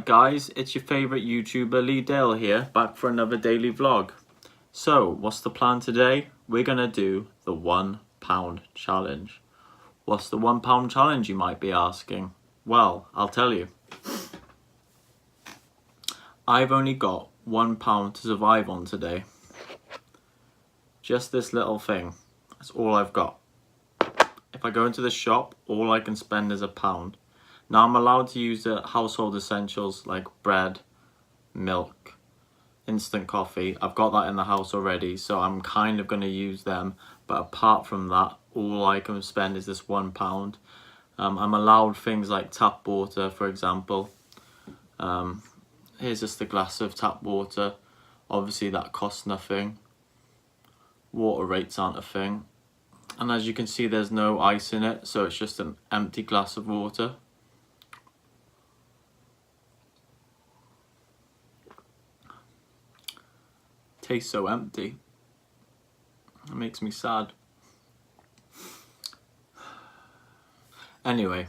guys, it's your favourite YouTuber Lee Dale here, back for another daily vlog. So, what's the plan today? We're going to do the £1 challenge. What's the £1 challenge, you might be asking? Well, I'll tell you. I've only got £1 to survive on today. Just this little thing. That's all I've got. If I go into the shop, all I can spend is £1. Now I'm allowed to use the household essentials like bread, milk, instant coffee. I've got that in the house already, so I'm kind of going to use them. But apart from that, all I can spend is this £1. I'm allowed things like tap water, for example. Here's just a glass of tap water. Obviously that costs nothing. Water rates aren't a thing. And as you can see, there's no ice in it, so it's just an empty glass of water. Tastes so empty. It makes me sad. Anyway,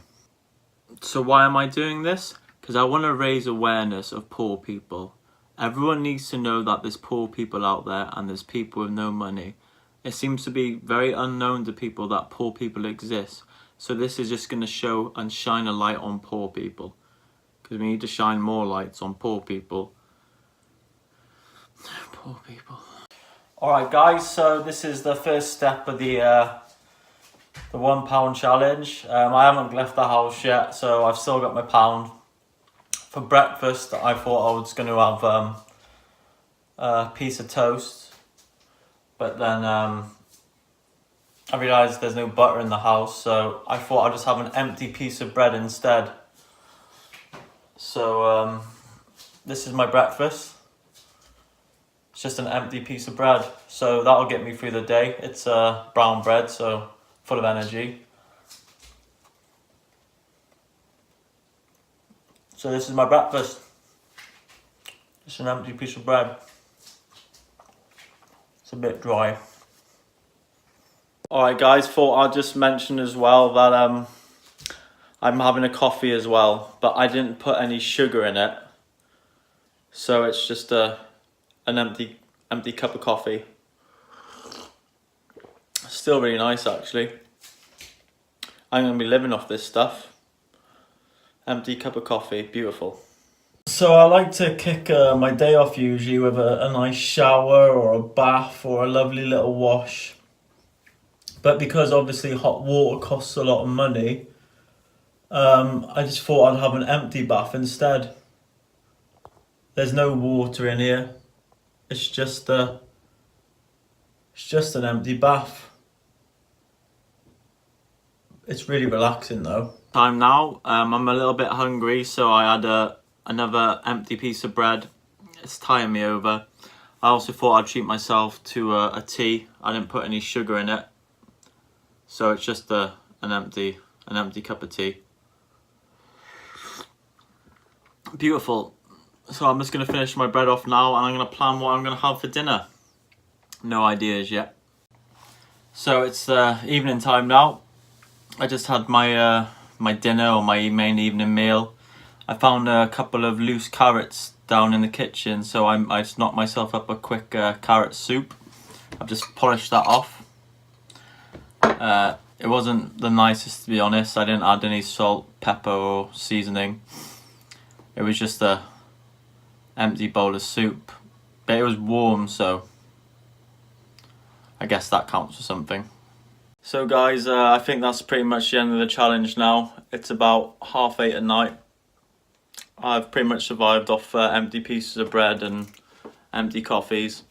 so why am I doing this? Because I want to raise awareness of poor people. Everyone needs to know that there's poor people out there and there's people with no money. It seems to be very unknown to people that poor people exist. So this is just going to show and shine a light on poor people. Because we need to shine more lights on poor people. Poor people. Alright guys, so this is the first step of the £1 challenge. I haven't left the house yet, so I've still got my £1. For breakfast, I thought I was going to have a piece of toast. But then I realised there's no butter in the house, so I thought I'd just have an empty piece of bread instead. So this is my breakfast. It's just an empty piece of bread, so that'll get me through the day. It's brown bread, so full of energy. So this is my breakfast. Just an empty piece of bread. It's a bit dry. Alright guys, thought I'd just mention as well that I'm having a coffee as well, but I didn't put any sugar in it. So it's just an empty cup of coffee. Still really nice actually. I'm going to be living off this stuff. Empty cup of coffee, beautiful. So I like to kick my day off usually with a nice shower or a bath or a lovely little wash. But because obviously hot water costs a lot of money, I just thought I'd have an empty bath instead. There's no water in here. It's just an empty bath. It's really relaxing though. Time now. I'm a little bit hungry, so I had another empty piece of bread. It's tying me over. I also thought I'd treat myself to a tea. I didn't put any sugar in it, so it's just an empty cup of tea. Beautiful. So I'm just going to finish my bread off now, and I'm going to plan what I'm going to have for dinner. No ideas yet. So it's evening time now. I just had my my dinner, or my main evening meal. I found a couple of loose carrots down in the kitchen, so I just knocked myself up a quick carrot soup. I've just polished that off. It wasn't the nicest, to be honest. I didn't add any salt, pepper or seasoning. It was just a empty bowl of soup, but it was warm, so I guess that counts for something. So guys, I think that's pretty much the end of the challenge now. It's about 8:30 at night. I've pretty much survived off empty pieces of bread and empty coffees.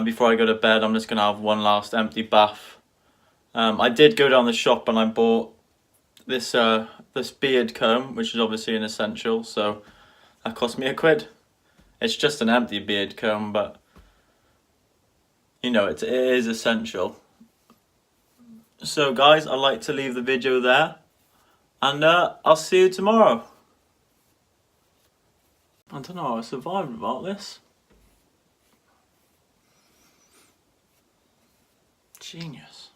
Before I go to bed, I'm just going to have one last empty bath. I did go down the shop and I bought this beard comb, which is obviously an essential, so that cost me £1. It's just an empty beard comb, but you know, it is essential. So guys, I'd like to leave the video there, and I'll see you tomorrow. I don't know how I survived without this. Genius.